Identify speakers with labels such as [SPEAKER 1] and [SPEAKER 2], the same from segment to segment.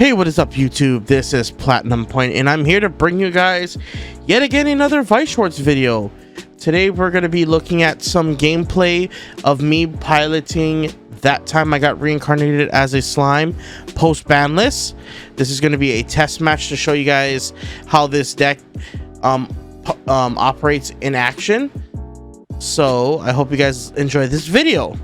[SPEAKER 1] Hey, what is up YouTube? This is Platinum Point and I'm here to bring you guys yet again another Weiss Schwarz video. Today we're going to be looking at some gameplay of me piloting That Time I Got Reincarnated as a Slime post banlist. This is going to be a test match to show you guys how this deck operates in action. So I hope you guys enjoy this video.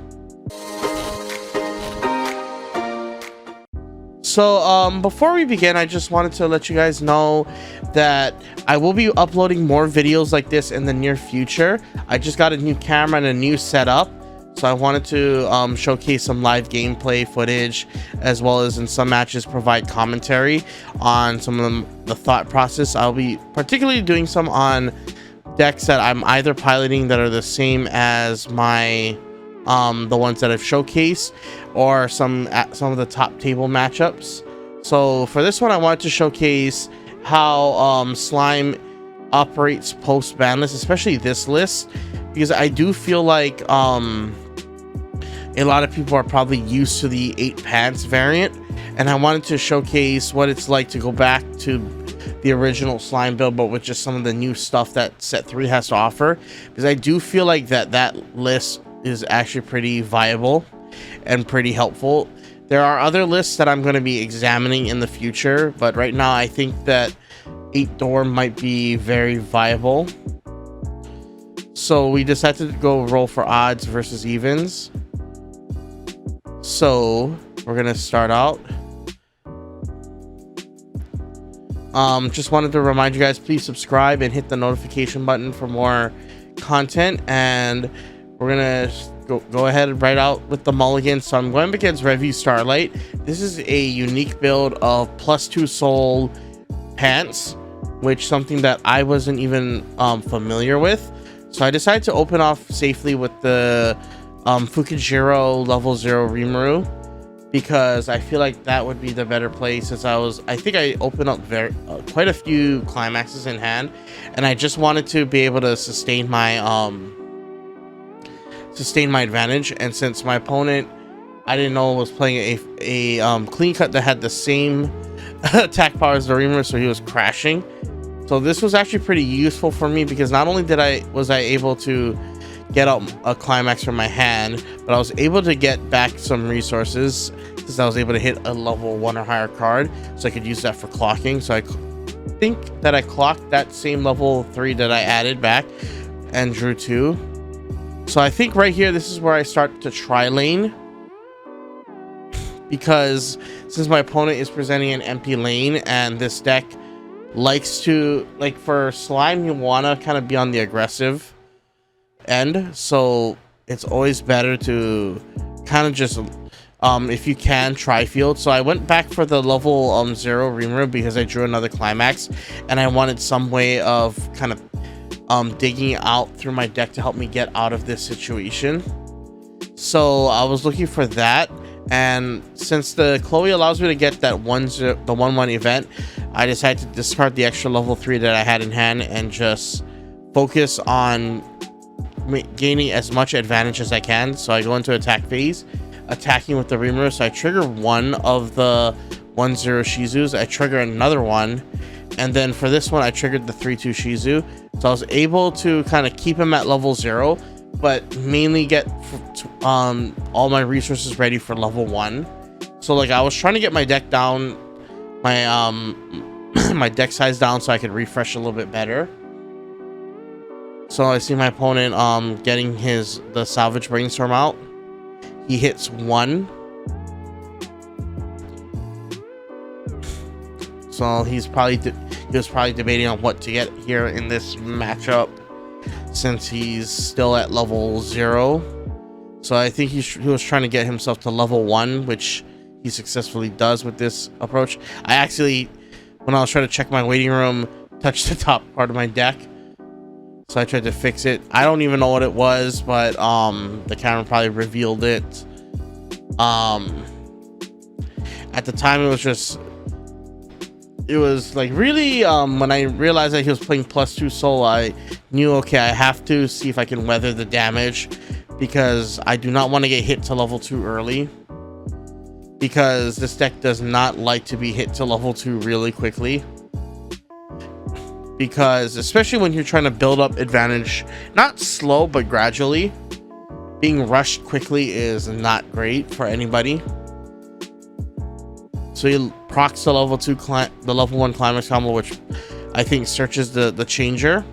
[SPEAKER 1] So before we begin, I just wanted to let you guys know that I will be uploading more videos like this in the near future. I just got a new camera and a new setup, so I wanted to showcase some live gameplay footage, as well as in some matches provide commentary on some of the thought process. I'll be particularly doing some on decks that I'm either piloting that are the same as my the ones that I've showcased, or some of the top table matchups. So for this one, I wanted to showcase how slime operates post banlist, especially this list, because I do feel like a lot of people are probably used to the 8 pants variant, and I wanted to showcase what it's like to go back to the original slime build, but with just some of the new stuff that set 3 has to offer, because I do feel like that list is actually pretty viable and pretty helpful. There are other lists that I'm going to be examining in the future, but right now I think that 8 door might be very viable. So we decided to go roll for odds versus evens. So we're going to start out. Just wanted to remind you guys, please subscribe and hit the notification button for more content, and we're gonna go ahead and write out with the mulligan. So I'm going against Revue Starlight. This is a unique build of +2 soul pants, which something that I wasn't even familiar with. So I decided to open off safely with the Fukujiro level 0 Rimuru, because I feel like that would be the better play, since I think I opened up quite a few climaxes in hand, and I just wanted to be able to sustain my advantage. And since my opponent, I didn't know, was playing a clean cut that had the same attack power as the Rimuru, so he was crashing. So this was actually pretty useful for me, because not only was I able to get out a climax from my hand, but I was able to get back some resources, since I was able to hit a level 1 or higher card, so I could use that for clocking. So I think that I clocked that same level 3 that I added back and drew 2. So I think right here, this is where I start to try lane, because since my opponent is presenting an empty lane, and this deck likes to, like, for slime, you want to kind of be on the aggressive end, so it's always better to kind of just if you can try field. So I went back for the level 0 Rimuru, because I drew another climax and I wanted some way of kind of digging out through my deck to help me get out of this situation. So I was looking for that, and since the Chloe allows me to get that 1/1 event, I decided to discard the extra level 3 that I had in hand and just focus on gaining as much advantage as I can. So I go into attack phase, attacking with the Rimuru. So I trigger one of the 1/0 Shizus, I trigger another one, and then for this one I triggered the 3/2 Shizu. So I was able to kind of keep him at level 0, but mainly get all my resources ready for level 1. So like I was trying to get my deck down, my my deck size down, so I could refresh a little bit better. So I see my opponent getting the salvage brainstorm out. He hits 1. So he was probably debating on what to get here in this matchup, since he's still at level 0. So I think he was trying to get himself to level 1, which he successfully does with this approach. I actually, when I was trying to check my waiting room, touched the top part of my deck. So I tried to fix it. I don't even know what it was, but the camera probably revealed it. At the time, it was like really, when I realized that he was playing +2 soul, I knew, okay, I have to see if I can weather the damage, because I do not want to get hit to level 2 early. because this deck does not like to be hit to level 2 really quickly. Because especially when you're trying to build up advantage, not slow but gradually, being rushed quickly is not great for anybody. So he procs the level 2 the level 1 climax combo, which I think searches the changer.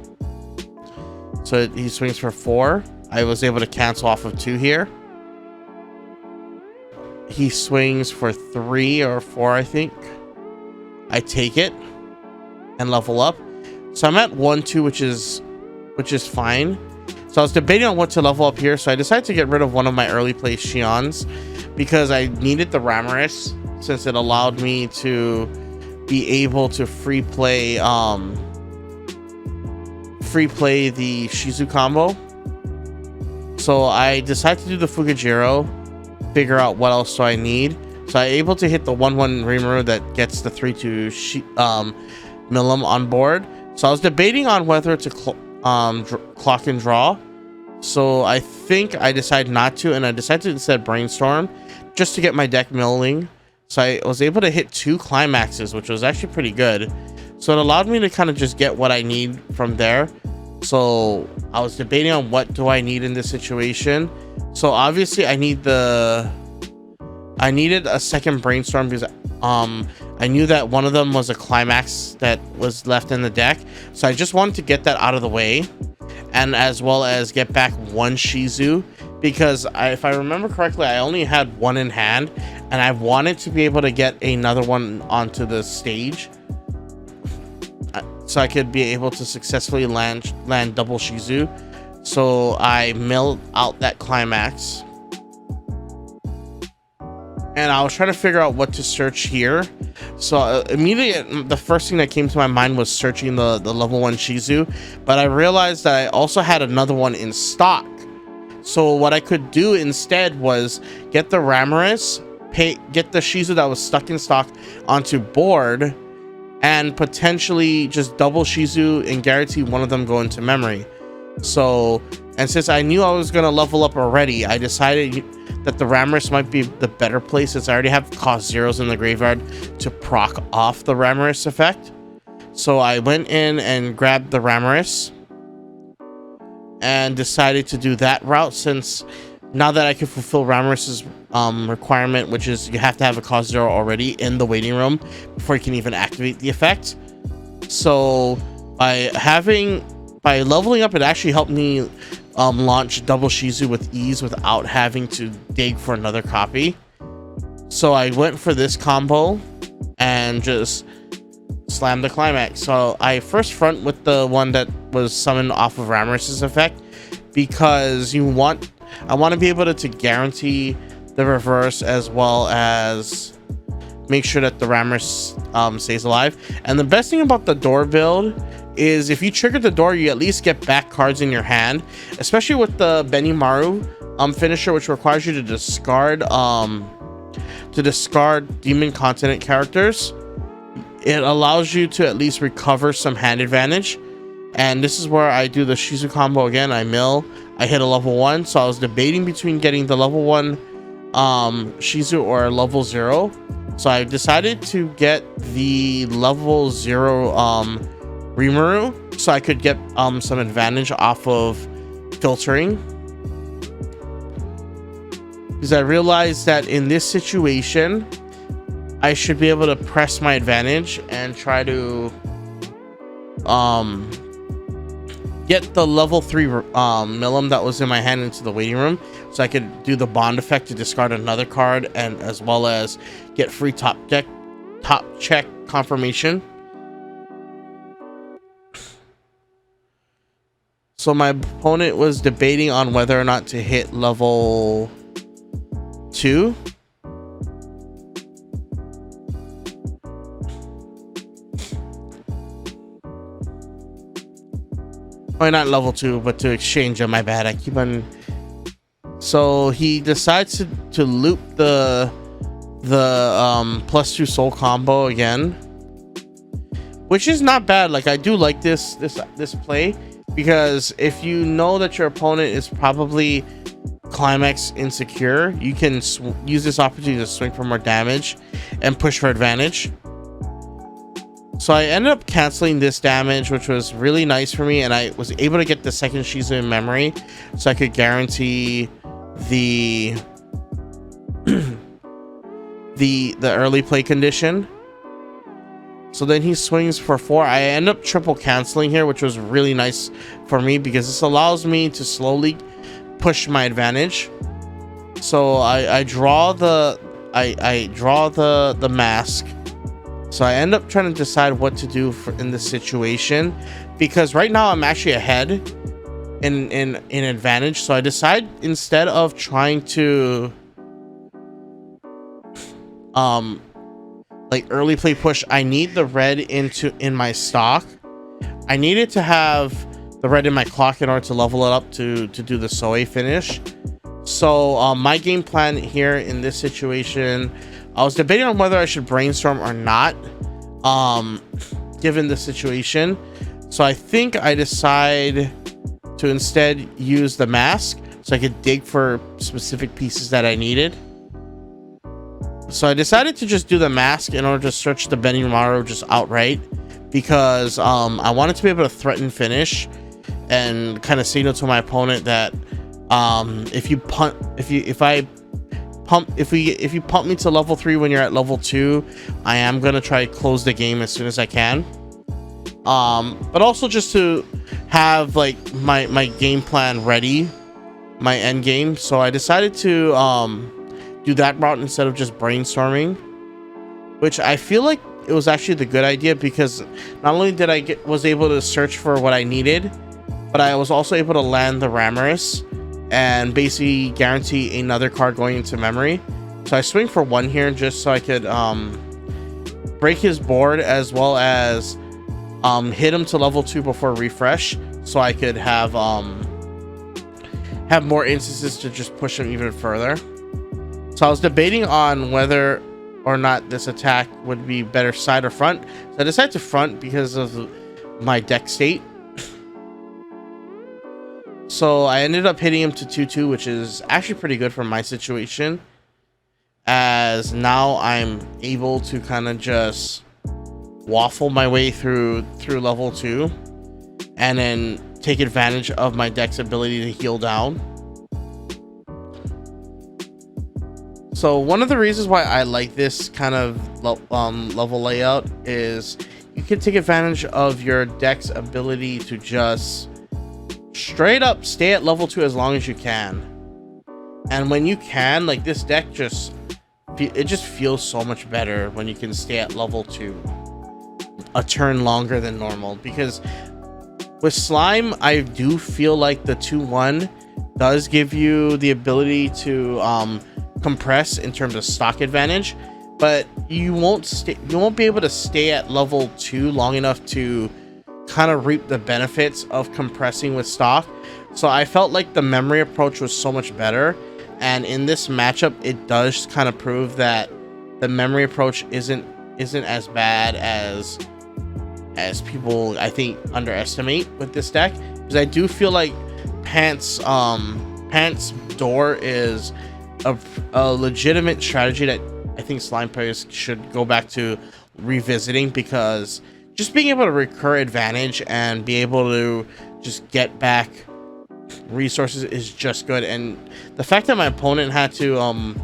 [SPEAKER 1] So he swings for 4. I was able to cancel off of 2 here. He swings for 3 or 4, I think. I take it and level up. So I'm at 1-2, which is fine. So I was debating on what to level up here. So I decided to get rid of one of my early play Xions because I needed the Ramorous, since it allowed me to be able to free play the Shizu combo. So I decided to do the Fugajiro, figure out what else do I need. So I'm able to hit the 1-1 Rimuru that gets the 3-2 Milim on board. So I was debating on whether to clock and draw. So I think I decided not to, and I decided to instead brainstorm just to get my deck milling. So I was able to hit 2 climaxes, which was actually pretty good. So it allowed me to kind of just get what I need from there. So I was debating on what do I need in this situation. So obviously I needed a second brainstorm because I knew that one of them was a climax that was left in the deck. So I just wanted to get that out of the way, and as well as get back 1 Shizu, because if I remember correctly, I only had 1 in hand, and I wanted to be able to get another one onto the stage so I could be able to successfully land double Shizu. So I milled out that climax, and I was trying to figure out what to search here. So immediately the first thing that came to my mind was searching the level 1 Shizu, but I realized that I also had another one in stock. So what I could do instead was get the Ramorous, get the Shizu that was stuck in stock onto board, and potentially just double Shizu and guarantee one of them go into memory. So, and since I knew I was going to level up already, I decided that the Ramorous might be the better place, since I already have cost 0s in the graveyard to proc off the Ramorous effect. So I went in and grabbed the Ramorous and decided to do that route, since now that I can fulfill Ramorous's requirement, which is you have to have a cost 0 already in the waiting room before you can even activate the effect. So by leveling up, it actually helped me launch double Shizu with ease without having to dig for another copy. So I went for this combo and just slammed the climax. So I first front with the one that was summoned off of Ramorous's effect, because I want to be able to guarantee the reverse, as well as make sure that the Ramorous stays alive. And the best thing about the door build is if you trigger the door, you at least get back cards in your hand, especially with the Benimaru finisher, which requires you to discard Demon Continent characters. It allows you to at least recover some hand advantage. And this is where I do the Shizu combo again. I mill, I hit a level 1. So I was debating between getting the level 1 Shizu or level 0. So I decided to get the level 0 Rimuru, so I could get some advantage off of filtering, because I realized that in this situation I should be able to press my advantage and try to get the level 3 Milim that was in my hand into the waiting room, so I could do the bond effect to discard another card, and as well as get free top check confirmation. So my opponent was debating on whether or not to hit level 2. Oh, not level 2, but to exchange them. My bad. I keep on. So he decides to loop the +2 soul combo again, which is not bad. Like, I do like this play, because if you know that your opponent is probably climax insecure, you can use this opportunity to swing for more damage and push for advantage. So I ended up canceling this damage, which was really nice for me, and I was able to get the second Shizu in memory, so I could guarantee the the early play condition. So then he swings for 4. I end up triple canceling here, which was really nice for me because this allows me to slowly push my advantage. So I draw the mask. So I end up trying to decide what to do in this situation, because right now I'm actually ahead in advantage. So I decide, instead of trying to like early play push, I need the red in my stock. I needed to have the red in my clock in order to level it up to do the Soe finish. So my game plan here in this situation, I was debating on whether I should brainstorm or not, given the situation. So I think I decide to instead use the mask so I could dig for specific pieces that I needed. So I decided to just do the mask in order to search the Benimaru just outright, because I wanted to be able to threaten finish and kind of signal to my opponent that if you pump me to level 3 when you're at level 2, I am gonna try to close the game as soon as I can. But also just to have like my game plan ready, my end game. So I decided to do that route instead of just brainstorming, which I feel like it was actually the good idea, because not only did I was able to search for what I needed, but I was also able to land the Ramorous and basically guarantee another card going into memory. So I swing for 1 here just so I could break his board, as well as hit him to level 2 before refresh, so I could have more instances to just push him even further. So I was debating on whether or not this attack would be better side or front. So I decided to front because of my deck state. So I ended up hitting him to 2-2, which is actually pretty good for my situation, as now I'm able to kind of just waffle my way through level 2 and then take advantage of my deck's ability to heal down. So one of the reasons why I like this kind of level layout is you can take advantage of your deck's ability to just straight up stay at level 2 as long as you can. And when you can, like, this deck just feels so much better when you can stay at level 2 a turn longer than normal. Because with Slime, I do feel like the 2-1 does give you the ability to compress in terms of stock advantage, but you won't be able to stay at level 2 long enough to kind of reap the benefits of compressing with stock. So I felt like the memory approach was so much better, and in this matchup it does kind of prove that the memory approach isn't as bad as people, I think, underestimate with this deck. Because I do feel like Pants Door is a legitimate strategy that I think Slime players should go back to revisiting, because just being able to recur advantage and be able to just get back resources is just good. And the fact that my opponent had to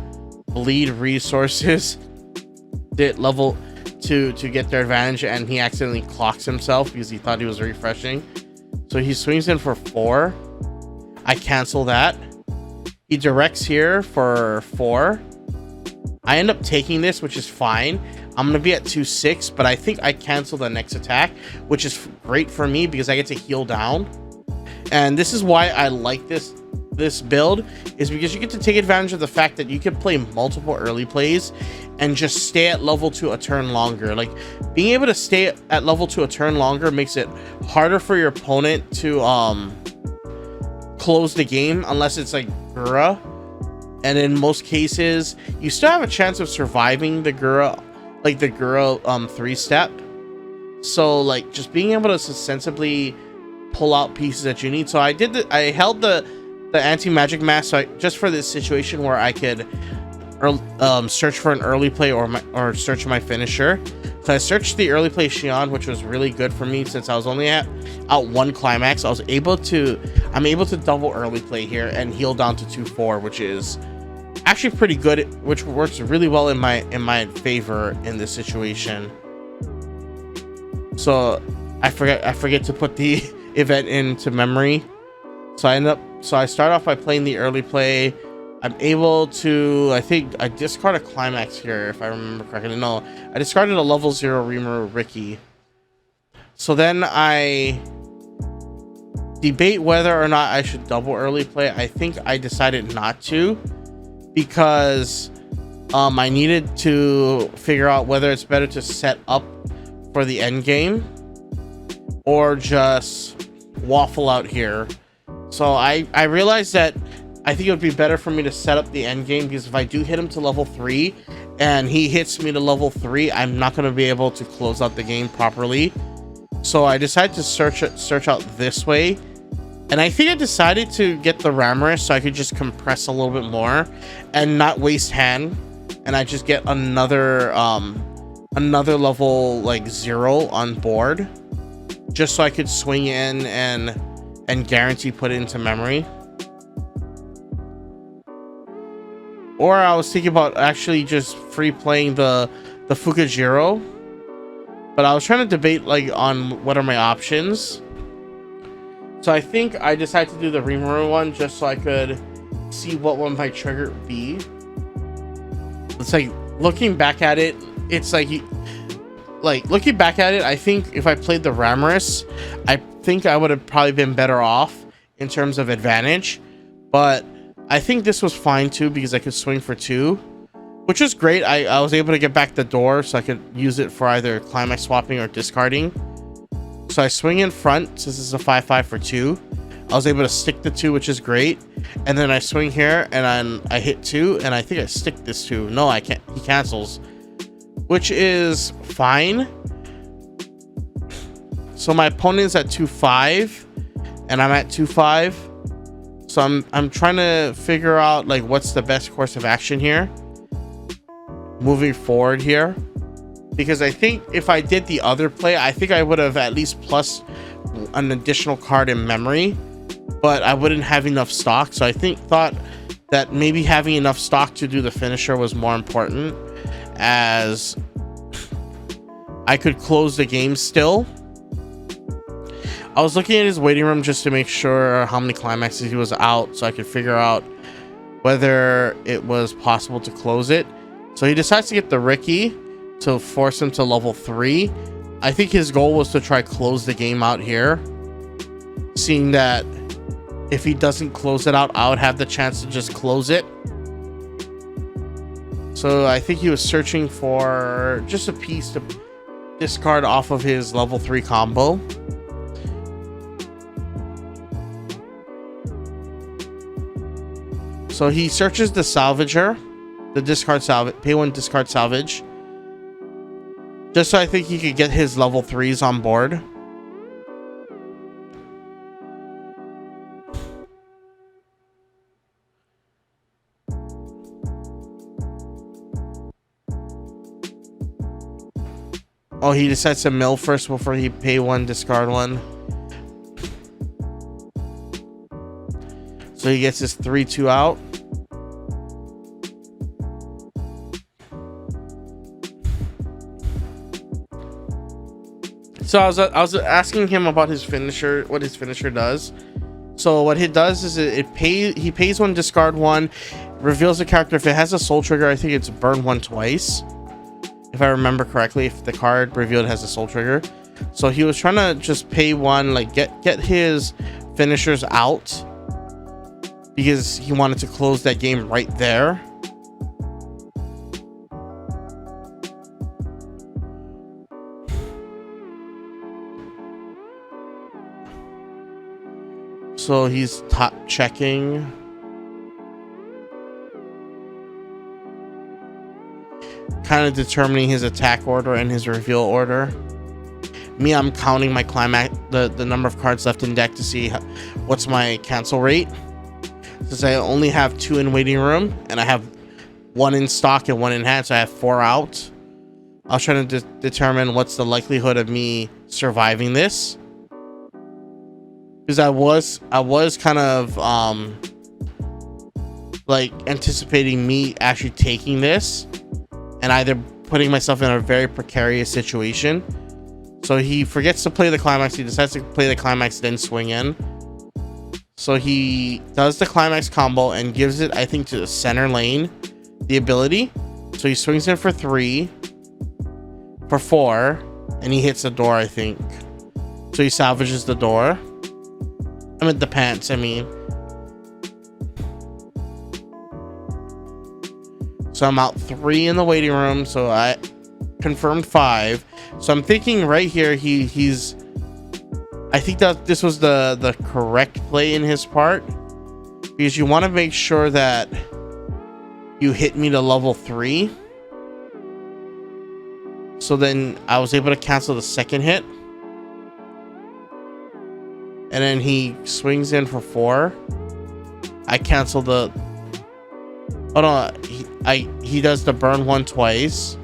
[SPEAKER 1] bleed resources did level to get their advantage, and he accidentally clocks himself because he thought he was refreshing. So he swings in for 4. I cancel that. He directs here for 4. I end up taking this, which is fine. I'm going to be at 2-6, but I think I cancel the next attack, which is great for me because I get to heal down. And this is why I like this build, is because you get to take advantage of the fact that you can play multiple early plays and just stay at level 2 a turn longer. Like, being able to stay at level 2 a turn longer makes it harder for your opponent to close the game, unless it's like Gura. And in most cases, you still have a chance of surviving the Gura, like the Gura 3-step. So like, just being able to sensibly pull out pieces that you need. So I held the the anti-magic mask, so just for this situation where I could search for an early play or search my finisher. So I searched the early play Xion, which was really good for me since I was only out one climax. I'm able to double early play here and heal down to 2-4, which is actually pretty good, which works really well in my favor in this situation. So I forget to put the event into memory. So I start off by playing the early play. I'm able to, I think I discard a climax here if I remember correctly. No, I discarded a level 0 Reamer Ricky. So then I debate whether or not I should double early play. I think I decided not to, because I needed to figure out whether it's better to set up for the end game or just waffle out here. So I realized that I think it would be better for me to set up the end game, because if I do hit him to level 3 and he hits me to level 3, I'm not going to be able to close out the game properly. So I decided to search out this way, and I think I decided to get the Ramorous so I could just compress a little bit more and not waste hand, and I just get another level like 0 on board, just so I could swing in and guarantee put it into memory. Or I was thinking about actually just free playing the Fukujiro, but I was trying to debate like on what are my options. So I think I decided to do the Rimuru one just so I could see what would my trigger be. It's like looking back at it, it's like looking back at it, I think if I played the Ramorous, I think I would have probably been better off in terms of advantage, but I think this was fine too because I could swing for 2, which is great. I was able to get back the door so I could use it for either climax swapping or discarding. So I swing in front since it's a 5/5 for 2. I was able to stick the 2, which is great. And then I swing here and I hit 2, and I think I stick this 2. No, I can't. He cancels, which is fine. So my opponent is at 2-5 and I'm at 2-5. So I'm trying to figure out like what's the best course of action here moving forward here, because I think if I did the other play, I think I would have at least plus an additional card in memory, but I wouldn't have enough stock. So I thought that maybe having enough stock to do the finisher was more important, as I could close the game still. I was looking at his waiting room just to make sure how many climaxes he was out so I could figure out whether it was possible to close it. So he decides to get the Ricky to force him to level 3. I think his goal was to try close the game out here, seeing that if he doesn't close it out, I would have the chance to just close it. So I think he was searching for just a piece to discard off of his level 3 combo. So he searches the salvager, the discard salvage, pay 1 discard salvage, just so I think he could get his level 3s on board. Oh, he decides to mill first before he pay 1 discard 1. So he gets his 3/2 out. So I was asking him about his finisher, what his finisher does. So what it does is he pays 1, discard 1, reveals the character. If it has a soul trigger, I think it's burn 1 twice, if I remember correctly. If the card revealed has a soul trigger, so he was trying to just pay 1, like get his finishers out, because he wanted to close that game right there. So he's top checking. Kind of determining his attack order and his reveal order. Me, I'm counting my climax, the number of cards left in deck to see what's my cancel rate. since I only have 2 in waiting room and I have 1 in stock and 1 in hand, so I have 4 out. I was trying to determine what's the likelihood of me surviving this, because I was kind of like anticipating me actually taking this and either putting myself in a very precarious situation. So he forgets to play the climax. He decides to play the climax, then swing in. So he does the climax combo and gives it, I think, to the center lane, the ability. So he swings in for 3, for 4, and he hits the door, I think. So he salvages the door. I mean, the pants, I mean. So I'm out 3 in the waiting room. So I confirmed 5. So I'm thinking right here, he's... I think that this was the correct play in his part, because you want to make sure that you hit me to level 3. So then I was able to cancel the second hit. And then he swings in for 4. I cancel the... Oh no, he does the burn 1 twice.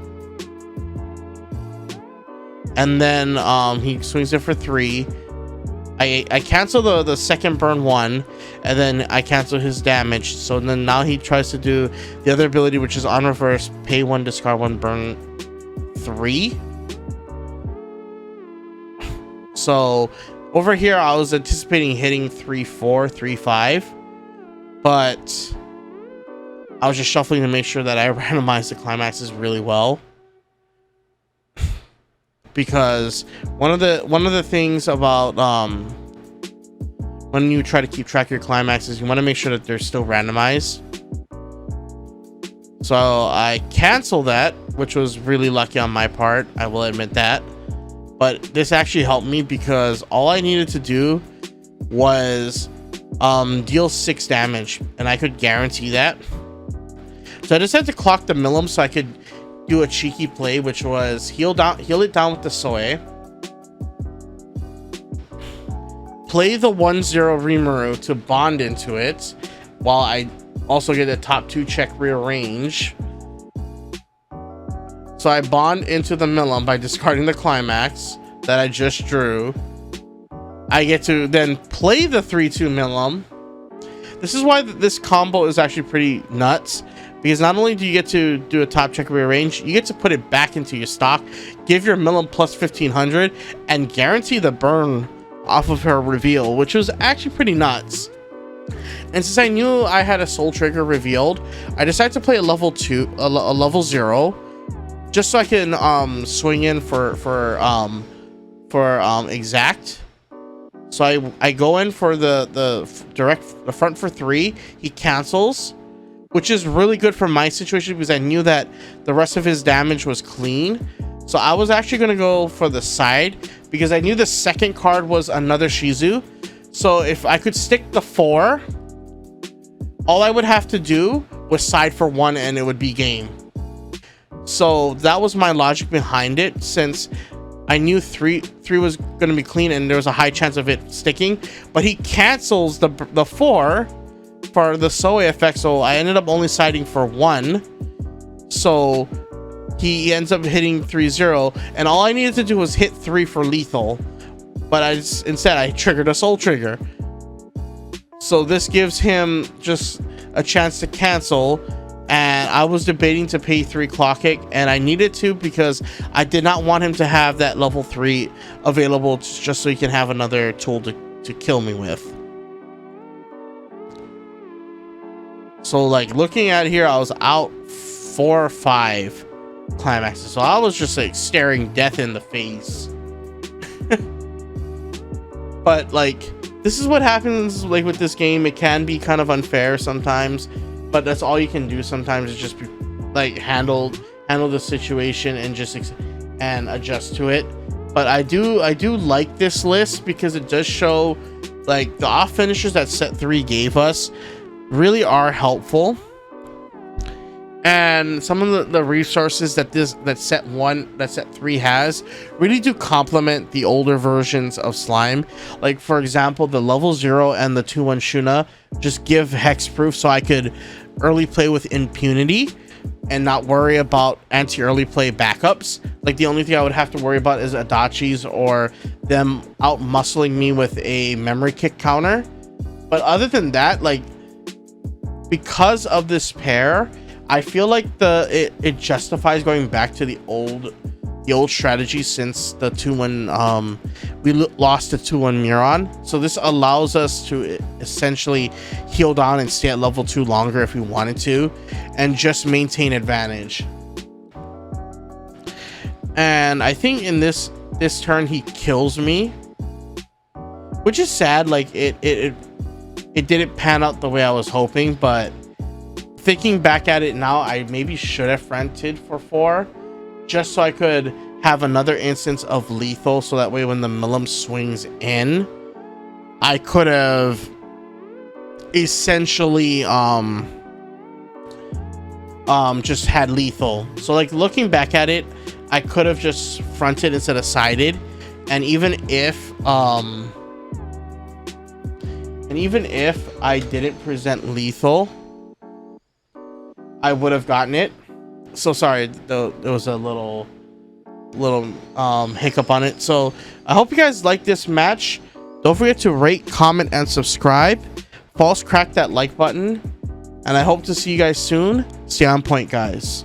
[SPEAKER 1] And then he swings in for 3. I cancel the second burn 1, and then I cancel his damage. So then now he tries to do the other ability, which is on reverse, pay 1, discard 1, burn 3. So over here I was anticipating hitting 3-4, 3-5, but I was just shuffling to make sure that I randomized the climaxes really well. Because one of the things about when you try to keep track of your climaxes, you want to make sure that they're still randomized. So I canceled that, which was really lucky on my part, I will admit that. But this actually helped me, because all I needed to do was deal 6 damage, and I could guarantee that. So I just had to clock the Milim so I could do a cheeky play, which was heal it down with the Soe, play the 1-0 Rimuru to bond into it, while I also get a top 2 check rearrange. So I bond into the Milim by discarding the climax that I just drew. I get to then play the 3-2 Milim. This is why this combo is actually pretty nuts, because not only do you get to do a top check rearrange, you get to put it back into your stock, give your Milim plus 1500, and guarantee the burn off of her reveal, which was actually pretty nuts. And since I knew I had a soul trigger revealed, I decided to play a level 2, a level 0, just so I can swing in for exact. So I go in for the front for 3. He cancels, which is really good for my situation, because I knew that the rest of his damage was clean. So I was actually going to go for the side, because I knew the second card was another Shizu. So if I could stick the 4, all I would have to do was side for 1 and it would be game. So that was my logic behind it, since I knew 3 was going to be clean and there was a high chance of it sticking. But he cancels the 4 for the Soe effect, so I ended up only siding for 1. So he ends up hitting 3-0, and all I needed to do was hit 3 for lethal, but instead I triggered a soul trigger. So this gives him just a chance to cancel, and I was debating to pay 3 clock kick, and I needed to, because I did not want him to have that level 3 available, just so he can have another tool to kill me with. So like looking at here, I was out 4 or 5 climaxes, so I was just like staring death in the face. But like, this is what happens like with this game. It can be kind of unfair sometimes, but that's all you can do sometimes, is just be, like handle the situation and just and adjust to it. But I do like this list, because it does show like the off finishers that set 3 gave us really are helpful. And some of the resources that set 3 has really do complement the older versions of slime. Like for example, the level 0 and the 2-1 Shuna just give hexproof, so I could early play with impunity and not worry about anti-early play backups. Like the only thing I would have to worry about is Adachi's or them out muscling me with a memory kick counter. But other than that, like because of this pair, I feel like it justifies going back to the old strategy since the 2-1 we lost the 2-1 Miron. So this allows us to essentially heal down and stay at level 2 longer if we wanted to, and just maintain advantage. And I think in this turn he kills me, which is sad. Like it didn't pan out the way I was hoping, but thinking back at it now, I maybe should have fronted for 4 just so I could have another instance of lethal, so that way when the Milim swings in, I could have essentially just had lethal. So like looking back at it, I could have just fronted instead of sided, and even if I didn't present lethal, I would have gotten it. So sorry, there was a little hiccup on it. So I hope you guys like this match. Don't forget to rate, comment, and subscribe. False crack that like button, and I hope to see you guys soon. Stay on point, guys.